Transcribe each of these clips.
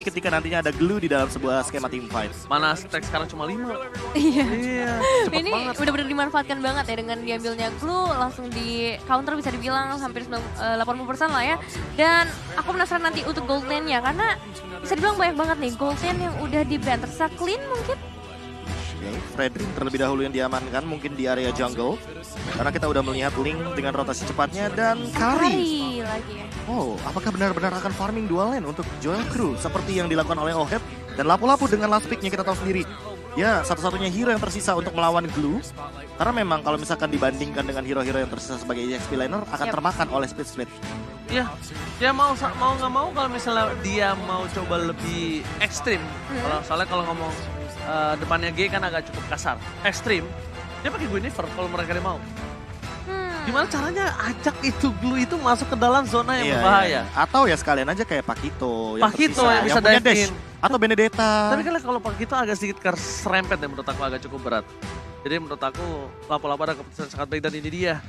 ketika nantinya ada glue di dalam sebuah skema team fight. Mana stack sekarang cuma 5. Iya. Iya, cepet Ini banget. benar-benar dimanfaatkan banget ya dengan diambilnya glue, langsung di counter bisa dibilang hampir 80% lah ya. Dan aku penasaran nanti untuk gold lane-nya karena bisa dibilang banyak banget nih gold lane yang udah di-ban. Tersisa clean mungkin. Oke, Fredrin terlebih dahulu yang diamankan mungkin di area jungle. Karena kita udah melihat Link dengan rotasi cepatnya dan Kari. Kari lagi ya. Oh, apakah benar-benar akan farming dual lane untuk Joel Crew seperti yang dilakukan oleh Oheb dan lapu-lapu dengan last pick-nya kita tahu sendiri. Ya, satu-satunya hero yang tersisa untuk melawan Glue. Karena memang kalau misalkan dibandingkan dengan hero-hero yang tersisa sebagai EXP laner akan termakan oleh speed. Iya, dia mau nggak mau kalau misalnya dia mau coba lebih ekstrim. Soalnya kalau ngomong depannya G kan agak cukup kasar. Ekstrim, dia pakai Guinevere kalau mereka dia mau. Gimana caranya ajak itu Glue itu masuk ke dalam zona yang berbahaya? Atau ya sekalian aja kayak Pakito yang Pakito tersisa, yang bisa punya dive dash. in. Atau Benedetta. Tapi kalau Pakito agak sedikit serempet ya menurut aku agak cukup berat. Jadi menurut aku lapo-lapo ada keputusan sangat baik dan ini dia.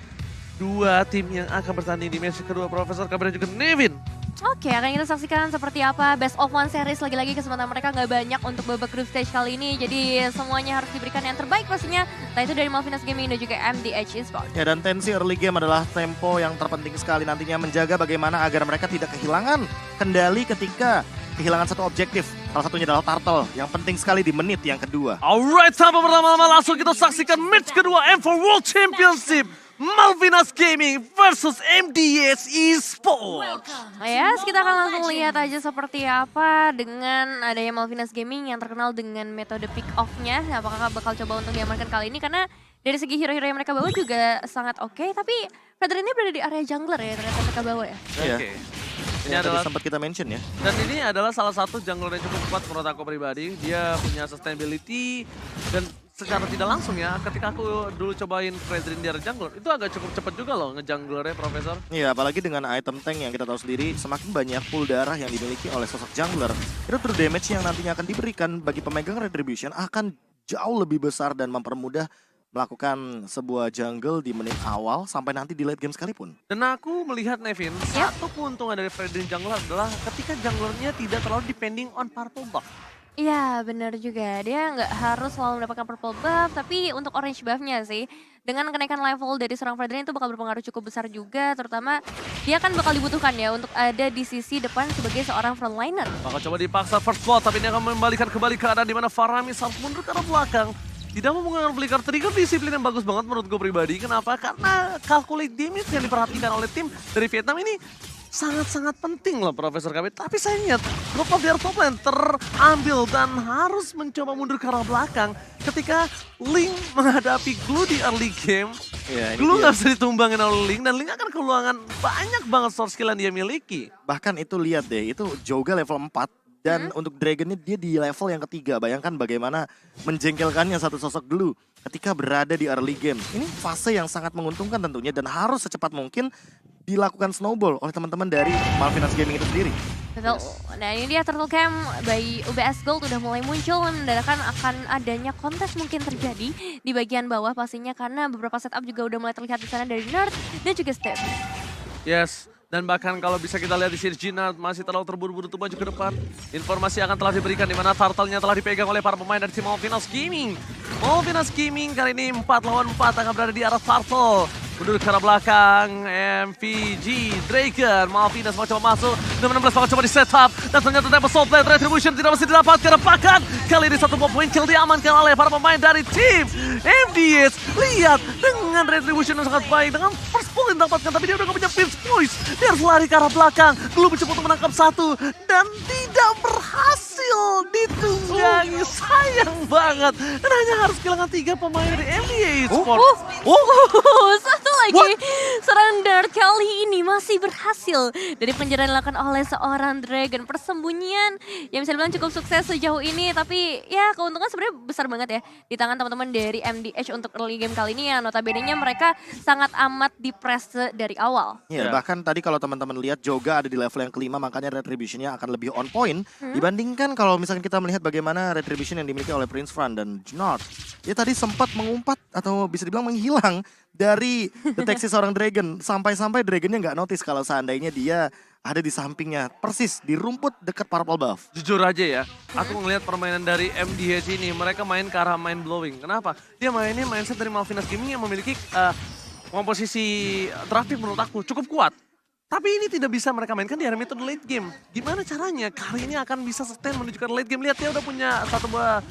Dua tim yang akan bertanding di match kedua, Profesor Kabir dan juga Nevin. Oke, akan kita saksikan seperti apa Best of One series. Lagi-lagi kesempatan mereka nggak banyak untuk babak group stage kali ini. Jadi semuanya harus diberikan yang terbaik pastinya. Entah itu dari Malvinas Gaming dan juga MDH Esports. Ya, dan tensi early game adalah tempo yang terpenting sekali nantinya menjaga bagaimana agar mereka tidak kehilangan kendali ketika kehilangan satu objektif. Salah satunya adalah Turtle yang penting sekali di menit yang kedua. Alright, tanpa berlama-lama langsung kita saksikan match kedua M4 World Championship. Malvinas Gaming versus MDH Esports. Ya, kita akan langsung lihat aja seperti apa dengan adanya Malvinas Gaming yang terkenal dengan metode pick off-nya. Apakah bakal coba untuk diamankan kali ini karena dari segi hero-hero yang mereka bawa juga sangat oke. Tapi Fredrin ini berada di area jungler ya ternyata mereka bawa ya. Iya. Oke. Ini Yang tadi adalah sempat kita mention ya. dan ini adalah salah satu jungler yang cukup kuat menurut aku pribadi. Dia punya sustainability dan secara tidak langsung ya, ketika aku dulu cobain Fredrin di area jungler, itu agak cukup cepat juga loh ngejunglernya, Profesor. Iya, apalagi dengan item tank yang kita tahu sendiri, semakin banyak pool darah yang dimiliki oleh sosok jungler. Itu true damage yang nantinya akan diberikan bagi pemegang Retribution akan jauh lebih besar dan mempermudah melakukan sebuah jungle di menit awal sampai nanti di late game sekalipun. Dan aku melihat Nevin, satu keuntungan dari Fredrin jungler adalah ketika junglernya tidak terlalu depending on purple buff. Iya benar juga, dia nggak harus selalu mendapatkan purple buff, tapi untuk orange buff-nya sih, dengan kenaikan level dari seorang Fredrin itu bakal berpengaruh cukup besar juga, terutama dia kan bakal dibutuhkan ya untuk ada di sisi depan sebagai seorang frontliner. Maka coba dipaksa first blood, tapi ini akan membalikan kembali keadaan di mana Faramis harus mundur ke arah belakang. Tidak mau menggunakan flicker trigger, disiplin yang bagus banget menurut gue pribadi. Kenapa? Karena calculate damage yang diperhatikan oleh tim dari Vietnam ini sangat-sangat penting loh Profesor KB. Tapi saya ingat drop of their top lane terambil dan harus mencoba mundur ke arah belakang ketika Link menghadapi Glue di early game. Ya, ini Glue dia. nggak bisa ditumbangin oleh Link dan Link akan kehilangan banyak banget source skill yang dia miliki. Bahkan itu lihat deh, itu Joga level 4 dan untuk Dragonnya dia di level yang ketiga. Bayangkan bagaimana menjengkelkannya satu sosok Glue ketika berada di early game. Ini fase yang sangat menguntungkan tentunya dan harus secepat mungkin dilakukan snowball oleh teman-teman dari Malvinas Gaming itu sendiri. Betul. Nah ini dia Turtle Camp by UBS Gold udah mulai muncul menandakan akan adanya kontes mungkin terjadi di bagian bawah pastinya karena beberapa setup juga udah mulai terlihat di sana dari Nerd dan juga Step. Yes, dan bahkan kalau bisa kita lihat di sini Ginard masih terlalu terburu-buru untuk maju ke depan. Informasi akan telah diberikan di mana Turtle-nya telah dipegang oleh para pemain dari tim Malvinas Gaming. Malvinas Gaming kali ini 4 lawan 4 akan berada di arah Turtle. Mundur ke arah belakang, MVG, Draken, Malvinas mau coba masuk, 16 mau coba di setup, dan ternyata Temple Soul Blade Retribution tidak masih didapatkan, bahkan kali ini satu poin kill diamankan oleh para pemain dari tim MDH. Lihat, dengan Retribution yang sangat baik, dengan first pull yang didapatkan, tapi dia udah gak punya pinch points, dia harus lari ke arah belakang, Glue mencoba untuk menangkap satu, dan tidak berhasil ditunggangi, sayang banget, dan hanya harus kehilangan 3 pemain dari MDH Esports. Satu lagi serangan Nerd kali ini masih berhasil dari penjara yang dilakukan oleh seorang Dragon. Persembunyian yang bisa dibilang cukup sukses sejauh ini, tapi ya keuntungan sebenarnya besar banget ya di tangan teman-teman dari MDH untuk early game kali ini ya. Notabene-nya mereka sangat amat di-press dari awal. Ya, bahkan tadi kalau teman-teman lihat Joga ada di level yang kelima, makanya Retribution-nya akan lebih on point dibandingkan kalau misalkan kita melihat bagaimana Retribution yang dimiliki oleh Prince Fran dan Gnard dia tadi sempat mengumpat atau bisa dibilang menghilang dari deteksi seorang Dragon. Sampai-sampai Dragonnya nggak notice kalau seandainya dia ada di sampingnya. Persis di rumput dekat Purple Buff. Jujur aja ya, aku ngelihat permainan dari MDH ini, mereka main ke arah mind blowing. Kenapa? Dia mainnya mindset dari Malvinas Gaming yang memiliki komposisi draft pick menurut aku cukup kuat. Tapi ini tidak bisa mereka mainkan di area mid atau late game. Gimana caranya kali ini akan bisa sustain menuju ke late game? Lihat dia udah punya satu buah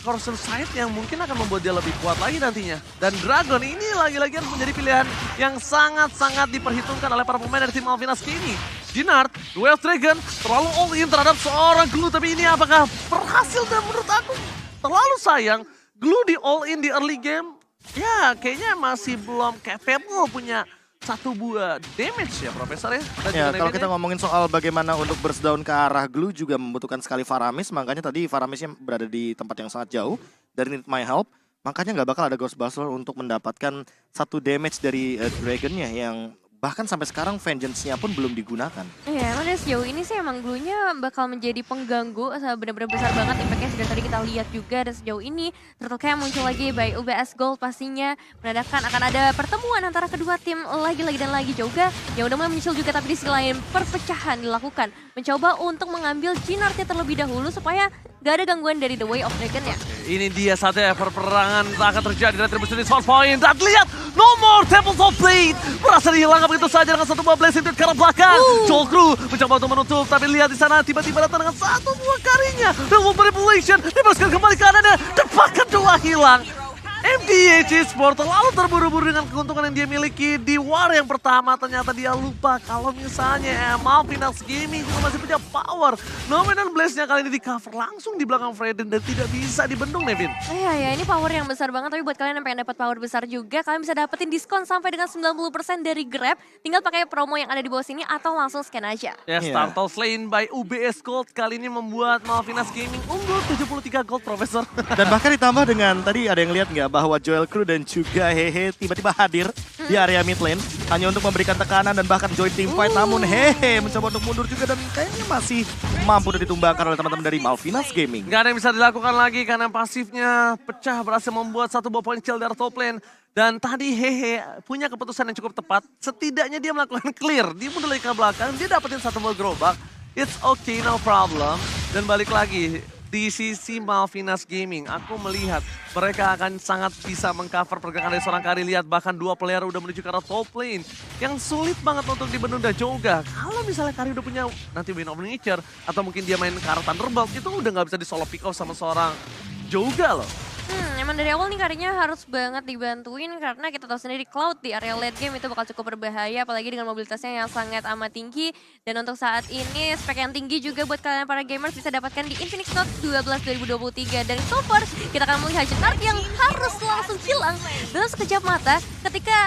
corrosion sight yang mungkin akan membuat dia lebih kuat lagi nantinya. Dan Dragon ini lagi-lagi harus menjadi pilihan yang sangat-sangat diperhitungkan oleh para pemain dari tim Malvinas kini. Jinard, Duel Dragon terlalu all in terhadap seorang Glue, tapi ini apakah berhasil? Dan menurut aku terlalu sayang, Glue di all in di early game, ya kayaknya masih belum capable punya satu buah damage ya Profesor ya. Ya, kalau kita ngomongin soal bagaimana untuk burst down ke arah Glue juga membutuhkan sekali Faramis. Makanya tadi Faramisnya berada di tempat yang sangat jauh dari Need My Help. Makanya nggak bakal ada Ghostbuster untuk mendapatkan satu damage dari Dragonnya yang bahkan sampai sekarang Vengeance-nya pun belum digunakan. Iya, emang dari sejauh ini sih emang Glue-nya bakal menjadi pengganggu, benar-benar besar banget impact-nya sudah tadi kita lihat juga. Dan sejauh ini Turtle Camp muncul lagi by UBS Gold pastinya menandakan akan ada pertemuan antara kedua tim lagi-lagi dan lagi juga. Yang udah mulai muncul juga, tapi di sisi lain perpecahan dilakukan. Mencoba untuk mengambil Jinard-nya terlebih dahulu supaya gak ada gangguan dari The Way of Dragon ya. Ini dia saatnya perperangan akan terjadi dari Retribution di source point. Dan lihat, no more Temples of Blade berhasil dihilangkan begitu saja dengan satu buah Blazing Tooth ke arah belakang. Joel Crew mencoba untuk menutup, tapi lihat di sana tiba-tiba datang dengan satu buah karinya. Double manipulation, dibebaskan kembali ke kanannya, dan bahkan dua hilang. MDH Esports terlalu terburu-buru dengan keuntungan yang dia miliki di war yang pertama. Ternyata dia lupa kalau misalnya Malvinas Gaming juga masih punya power. Nomenan Blaze-nya kali ini di cover langsung di belakang Freden dan tidak bisa dibendung, Nevin. Iya ya, ini power yang besar banget, tapi buat kalian yang pengen dapat power besar juga, kalian bisa dapetin diskon sampai dengan 90% dari Grab. Tinggal pakai promo yang ada di bawah sini atau langsung scan aja. Ya, Turtle Slain by UBS Gold kali ini membuat Malvinas Gaming unggul 73 gold, Profesor. Dan bahkan ditambah dengan, tadi ada yang lihat nggak bahwa Joel Crew dan juga Hehe tiba-tiba hadir di area mid lane hanya untuk memberikan tekanan dan bahkan join team fight. Namun Hehe mencoba untuk mundur juga dan kayaknya masih mampu ditumbangkan oleh teman-teman dari Malvinas Gaming. Gak ada yang bisa dilakukan lagi karena pasifnya pecah, berhasil membuat satu buah point kill dari top lane. Dan tadi Hehe punya keputusan yang cukup tepat. Setidaknya dia melakukan clear, dia mundur lagi ke belakang, dia dapetin satu buah gerobak. It's okay, no problem. Dan balik lagi, di sisi Malvinas Gaming, aku melihat mereka akan sangat bisa mengcover pergerakan dari seorang Kari. Lihat bahkan dua player udah menuju ke arah top lane yang sulit banget untuk dibendung dan Joga. Kalau misalnya Kari udah punya nanti Wind of Nature atau mungkin dia main ke arah Thunderbolt, itu udah nggak bisa di solo pick off sama seorang Joga loh. Emang dari awal nih Karinya harus banget dibantuin karena kita tahu sendiri Cloud di area late game itu bakal cukup berbahaya, apalagi dengan mobilitasnya yang sangat amat tinggi. Dan untuk saat ini spek yang tinggi juga buat kalian para gamers bisa dapatkan di Infinix Note 12 2023. Dan so far kita akan melihat Jinard yang harus langsung hilang dalam sekejap mata ketika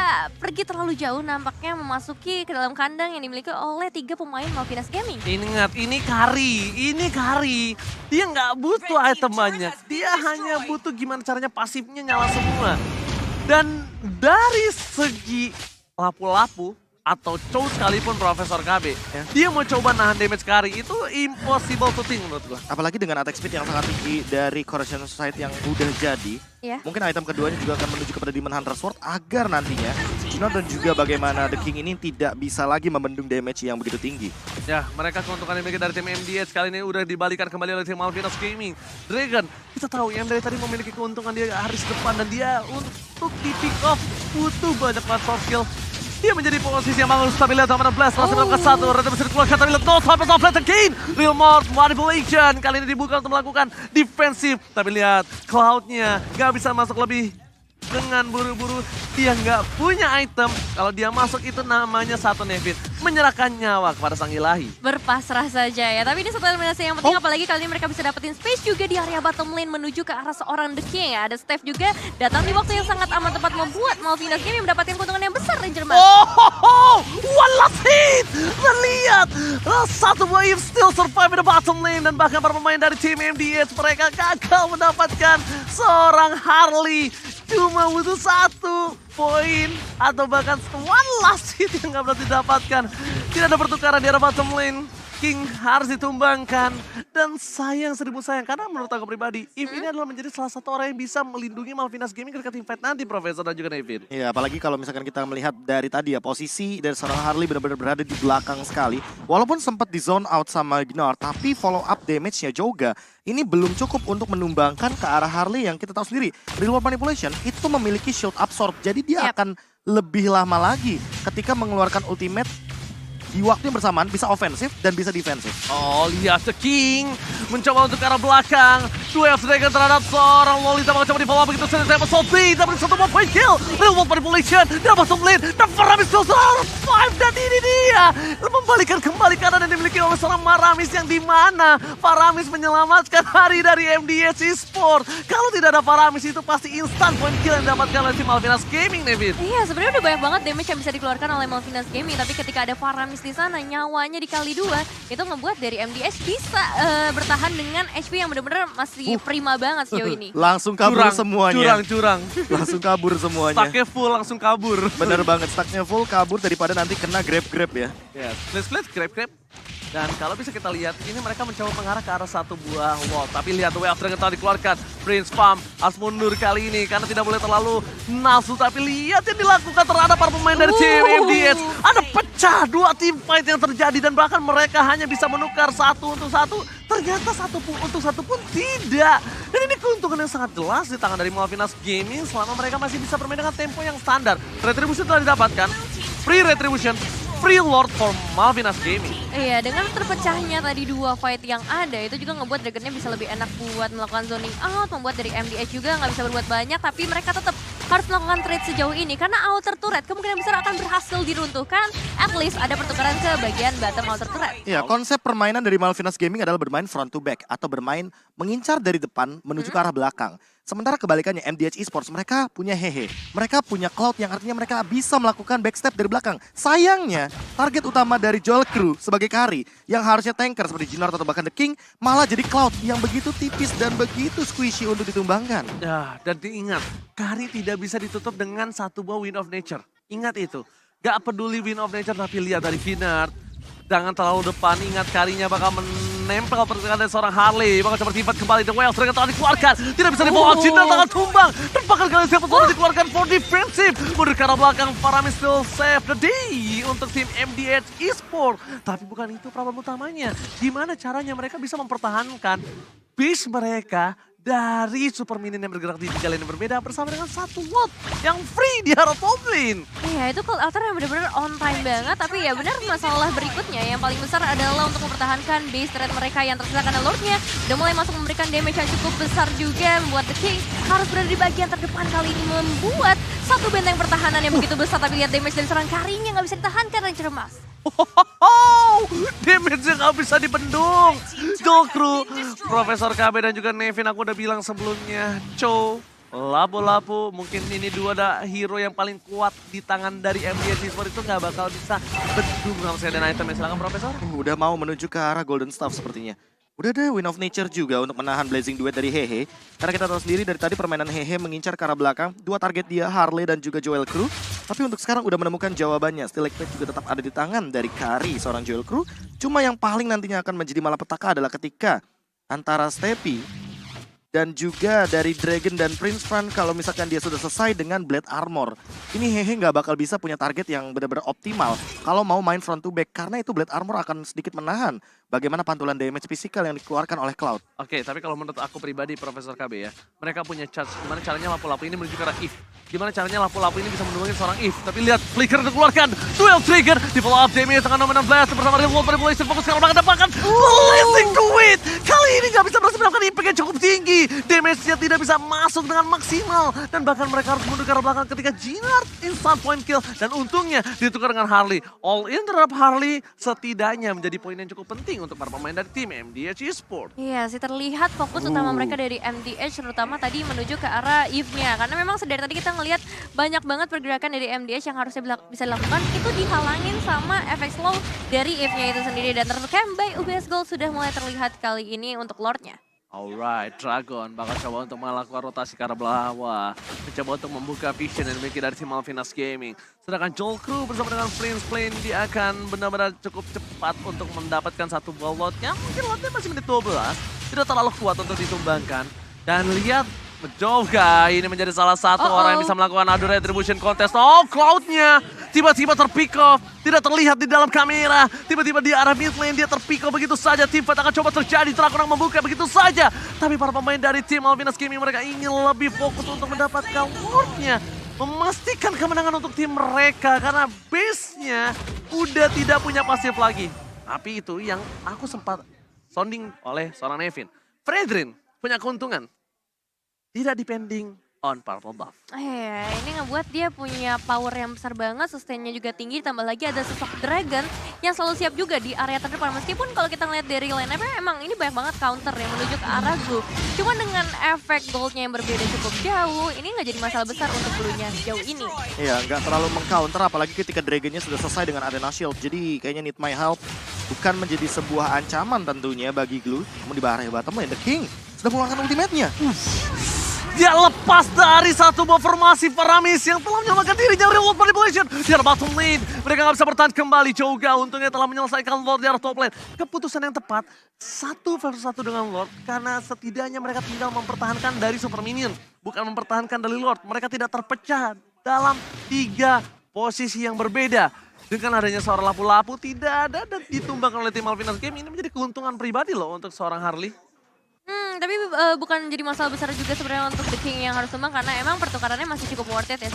pergi terlalu jauh, nampaknya memasuki ke dalam kandang yang dimiliki oleh 3 pemain Malvinas Gaming. Ingat, ini Kari. Dia nggak butuh item banyak, dia hanya butuh gimana caranya pasifnya nyala semua. Dan dari segi lapu-lapu atau chow sekalipun Profesor KB, dia mau coba nahan damage Kari itu impossible to think menurut gua. Apalagi dengan attack speed yang sangat tinggi dari Corrosion Sight yang udah jadi. Mungkin item keduanya juga akan menuju kepada Demon Hunter Sword agar nantinya Jinard dan juga bagaimana The King ini tidak bisa lagi membendung damage yang begitu tinggi. Ya, mereka keuntungan yang dimiliki dari tim MDH kali ini udah dibalikan kembali oleh tim Malvinas Gaming. Dragon, kita tahu yang dari tadi memiliki keuntungan dia harus depan dan dia untuk di pick off butuh banyak banget soft skill. Dia menjadi posisi yang bagus, tapi lihat Dominic Blast masih melakukan satu, Reda bisa dikeluarkan, tapi lihat no sampai top lane again. Real Mort Manipulation kali ini dibuka untuk melakukan defensif, tapi lihat Cloud-nya nggak bisa masuk lebih dengan buru-buru. Dia nggak punya item, kalau dia masuk itu namanya satu Nevin, menyerahkan nyawa kepada sang ilahi. Berpasrah saja ya, tapi ini satu eliminasi yang penting, apalagi kali ini mereka bisa dapetin space juga di area bottom lane menuju ke arah seorang The King ya. Ada Steph juga datang di waktu yang sangat amat tepat membuat Malvinas Gaming mendapatkan keuntungan yang besar Ranger Mas. One last hit! Dan lihat, satu wave still survive di bottom lane dan bahkan para pemain dari tim MDH mereka gagal mendapatkan seorang Harley. Cuma butuh satu poin atau bahkan one last hit yang nggak berarti didapatkan. Tidak ada pertukaran di arah bottom lane. King harus ditumbangkan. Dan sayang seribu sayang, karena menurut aku pribadi, Eve ini adalah menjadi salah satu orang yang bisa melindungi Malvinas Gaming ketika tim fight nanti, Profesor dan juga Nevin. Iya, apalagi kalau misalkan kita melihat dari tadi ya, posisi dari seorang Harley benar-benar berada di belakang sekali. Walaupun sempat di zone out sama Gnar, tapi follow up damage-nya Joga ini belum cukup untuk menumbangkan ke arah Harley yang kita tahu sendiri. Real World Manipulation itu memiliki shield absorb, jadi dia akan lebih lama lagi ketika mengeluarkan ultimate di waktu yang bersamaan bisa ofensif dan bisa defensif. Oh, lihat The King mencoba untuk ke arah belakang. Duel Dragon terhadap seorang Lolita mencoba di follow begitu saja. Episode B dapat satu point kill. Real World Manipulation dapat bottom lane. Dan Faramis still survive. Dan ini dia membalikan kembali kanan yang dimiliki oleh seorang Faramis yang dimana Faramis menyelamatkan hari dari MDS Esports. Kalau tidak ada Faramis itu pasti instan point kill yang didapatkan oleh tim Malvinas Gaming, Nevin. Iya, sebenarnya udah banyak banget damage yang bisa dikeluarkan oleh Malvinas Gaming, tapi ketika ada Faramis di sana, nyawanya dikali 2, itu ngebuat dari MDS bisa bertahan dengan HP yang benar-benar masih prima banget sejauh ini. Langsung kabur semuanya. Curang. Langsung kabur semuanya. Stacknya full langsung kabur. Bener banget, stacknya full kabur daripada nanti kena grab-grab ya. Ya, split, grab. Dan kalau bisa kita lihat, ini mereka mencoba mengarah ke arah satu buah wall. Tapi lihat Wave Dragon telah dikeluarkan. Prince Farm harus mundur kali ini karena tidak boleh terlalu nafsu. Tapi lihat yang dilakukan terhadap para pemain dari tim MDS. Ada pecah 2 team fight yang terjadi dan bahkan mereka hanya bisa menukar 1 untuk 1. Ternyata 1 untuk 1 pun tidak. Dan ini keuntungan yang sangat jelas di tangan dari Malvinas Gaming selama mereka masih bisa bermain dengan tempo yang standar. Retribution telah didapatkan. Free Retribution. Free Lord for Malvinas Gaming. Iya, dengan terpecahnya tadi 2 fight yang ada, itu juga ngebuat Dragonnya bisa lebih enak buat melakukan zoning out, membuat dari MDH juga nggak bisa berbuat banyak, tapi mereka tetap harus melakukan trade sejauh ini, karena outer turret kemungkinan besar akan berhasil diruntuhkan, at least ada pertukaran ke bagian bottom outer turret. Iya, konsep permainan dari Malvinas Gaming adalah bermain front to back, atau bermain mengincar dari depan menuju ke arah belakang. Sementara kebalikannya MDH Esports, mereka punya Hehe. Mereka punya Cloud yang artinya mereka bisa melakukan backstep dari belakang. Sayangnya, target utama dari Joel Crew sebagai carry yang harusnya tanker seperti Gnar atau bahkan The King malah jadi Cloud yang begitu tipis dan begitu squishy untuk ditumbangkan. Ya, dan diingat, carry tidak bisa ditutup dengan 1 buah Wind of Nature. Ingat itu. Gak peduli Wind of Nature, tapi lihat dari Vinard. Jangan terlalu depan, ingat karinya bakal menempel pergerakan dari seorang Harley. Bakal coba tifat kembali, The Whale Dragon telah dikeluarkan. Tidak bisa di-follow up, Jindan tangan tumbang. Dan bahkan kali siapa sudah dikeluarkan for defensive. Mundur ke arah belakang, Faramis still save the day untuk tim MDH Esports. Tapi bukan itu problem utamanya. Gimana caranya mereka bisa mempertahankan base mereka dari super minion yang bergerak di 3 lane yang berbeda bersama dengan 1 ward yang free di arah top lane. Iya, itu Cold Altar yang benar-benar on time banget, tapi ya benar masalah berikutnya yang paling besar adalah untuk mempertahankan base turret mereka yang tersisa karena Lordnya udah mulai masuk memberikan damage yang cukup besar juga, membuat The King harus berada di bagian terdepan kali ini, membuat satu benteng pertahanan yang begitu besar, tapi lihat damage dari seorang Karinya nggak bisa ditahankan Ranger Emas. Damage-nya gak bisa dibendung. Joel Crew, Profesor KB dan juga Nevin, aku udah bilang sebelumnya. Cho, Lapu-Lapu, mungkin ini 2 hero yang paling kuat di tangan dari MDH Esports itu gak bakal bisa bendung sama sekali dan itemnya. Silahkan Profesor. Udah mau menuju ke arah Golden Staff sepertinya. Udah ada Wind of Nature juga untuk menahan Blazing Duet dari Hehe. Karena kita tahu sendiri dari tadi permainan Hehe mengincar ke arah belakang. 2 target dia, Harley dan juga Joel Crew. Tapi untuk sekarang udah menemukan jawabannya. Stilagmite juga tetap ada di tangan dari Kari, seorang Joel Crew. Cuma yang paling nantinya akan menjadi malapetaka adalah ketika antara Steppy dan juga dari Dragon dan Prince Fan kalau misalkan dia sudah selesai dengan Blade Armor. Ini Hehe nggak bakal bisa punya target yang benar-benar optimal kalau mau main front to back. Karena itu Blade Armor akan sedikit menahan bagaimana pantulan damage fisikal yang dikeluarkan oleh Cloud. Oke, tapi kalau menurut aku pribadi Profesor KB ya, mereka punya charge gimana caranya Lapu-Lapu ini menuju ke arah Eve. Gimana caranya Lapu-Lapu ini bisa menunggangi seorang Eve. Tapi lihat, Flicker dikeluarkan, Duel Trigger, di follow up damage dengan Nominal Blast bersama Real World Manipulation, fokus ke arah belakang dan bahkan Blazing Duet. Kali ini nggak bisa berhasil melakukan impact yang cukup tinggi. Damage-nya tidak bisa masuk dengan maksimal. Dan bahkan mereka harus mundur ke arah belakang ketika Jinard instant point kill. Dan untungnya ditukar dengan Harley. All in terhadap Harley setidaknya menjadi poin yang cukup penting untuk para pemain dari tim MDH Esports. Iya sih, terlihat fokus utama mereka dari MDH terutama tadi menuju ke arah Eve-nya. Karena memang dari tadi kita ngelihat banyak banget pergerakan dari MDH yang harusnya bisa dilakukan. Itu dihalangin sama efek slow dari Eve-nya itu sendiri. Dan tercamp by UBS Gold sudah mulai terlihat kali ini untuk Lord-nya. Alright, Dragon bakal coba untuk melakukan rotasi ke arah bawah. Mencoba untuk membuka vision yang dimiliki dari tim Malvinas Gaming. Sedangkan Jolkru bersama dengan Prince Plane dia akan benar-benar cukup cepat untuk mendapatkan satu buah lot yang mungkin lotnya masih menit 12. Tidak terlalu kuat untuk ditumbangkan. Dan lihat Joga ini menjadi salah satu orang yang bisa melakukan adu retribution contest. Oh, Cloud-nya tiba-tiba terpick off. Tidak terlihat di dalam kamera. Tiba-tiba di arah mid lane dia terpick off begitu saja. Team fight akan coba terjadi. Dragon membuka begitu saja. Tapi para pemain dari tim Malvinas Gaming mereka ingin lebih fokus untuk mendapatkan Lord-nya. Memastikan kemenangan untuk tim mereka. Karena base-nya udah tidak punya pasif lagi. Tapi itu yang aku sempat sounding oleh seorang Nevin. Fredrin punya keuntungan. Tidak depending on purple buff. Ini ngebuat dia punya power yang besar banget, sustainnya juga tinggi, tambah lagi ada sosok Dragon yang selalu siap juga di area terdepan. Meskipun kalau kita ngeliat dari line-up emang ini banyak banget counter yang menuju ke arah Blue. Cuma dengan efek goldnya yang berbeda cukup jauh, ini nggak jadi masalah besar untuk Blue-nya sejauh ini. Iya, nggak terlalu meng-counter, apalagi ketika Dragonnya sudah selesai dengan Arena Shield. Jadi kayaknya Need My Help bukan menjadi sebuah ancaman tentunya bagi Glue. Namun di bahaya bottom lane, The King sudah mengeluarkan ultimate-nya. Dia lepas dari satu buah formasi Paramis yang telah menyelamatkan dirinya dari World Manipulation. Di arah bottom lane, mereka nggak bisa bertahan kembali. Joga untungnya telah menyelesaikan Lord di arah top lane. Keputusan yang tepat, 1 versus 1 dengan Lord. Karena setidaknya mereka tinggal mempertahankan dari Super Minion. Bukan mempertahankan dari Lord. Mereka tidak terpecah dalam 3 posisi yang berbeda. Dengan adanya seorang lapu-lapu tidak ada dan ditumbangkan oleh tim Malvinas Game. Ini menjadi keuntungan pribadi loh untuk seorang Harley. Tapi bukan jadi masalah besar juga sebenarnya untuk The King yang harus tumbang karena emang pertukarannya masih cukup worth it ya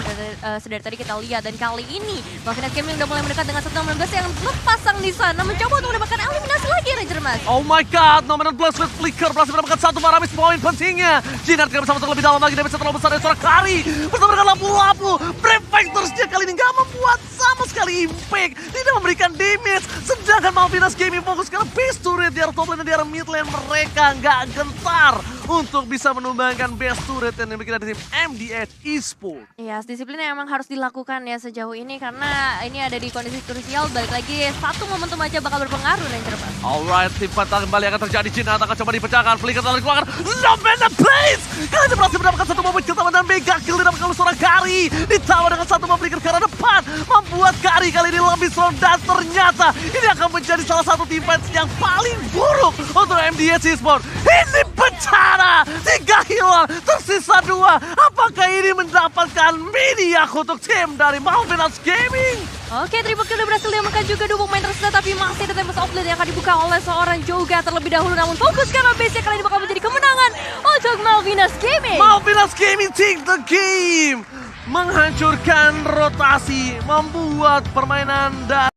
sedari tadi kita lihat. Dan kali ini Malvinas Gaming udah mulai mendekat dengan 1-16 yang lepasang di sana mencoba untuk mendapatkan eliminasi lagi Ranger Mas. Oh my god, Nominant Blast with Flicker berhasil mendapatkan 1 Paramis poin pentingnya. Jinar tidak bisa masuk lebih dalam lagi, dia bisa terlalu besar dari suara Kari. Bersama dengan lapu-lapu, Brave Factors dia kali ini gak membuat sama sekali impact. Tidak memberikan damage. Sedangkan Malvinas Gaming fokus ke base turret di arah top lane dan di arah mid lane. Mereka gak gentar untuk bisa menumbangkan base turret yang dimiliki dari tim MDH Esports. Iya, disiplinnya emang harus dilakukan ya sejauh ini karena ini ada di kondisi krusial. Balik lagi, satu momentum aja bakal berpengaruh Ranger Mas. Alright, tim fight kembali akan terjadi. Jinar akan coba dipecahkan. Flicker telah dikeluarkan. Zombies Blaze! Kali ini berhasil mendapatkan 1 momen kill dan mega kill didapatkan oleh seorang Kari. Ditawar dengan 1 momen Flicker ke arah depan. Membuat Kari kali ini lebih strong dan ternyata ini akan menjadi salah satu tim fight yang paling buruk untuk MDH Esports. Ini bencana! 3 hilang, tersisa 2. Apakah ini mendapatkan miniak untuk tim dari Malvinas Gaming? Oke, triple kill udah berhasil diamankan juga 2 pemain tersisa, tapi masih ada Tempest of Blade yang akan dibuka oleh seorang Joga terlebih dahulu. Namun fokus karena base-nya kali ini bakal menjadi kemenangan untuk Malvinas Gaming. Malvinas Gaming take the game! Menghancurkan rotasi, membuat permainan dan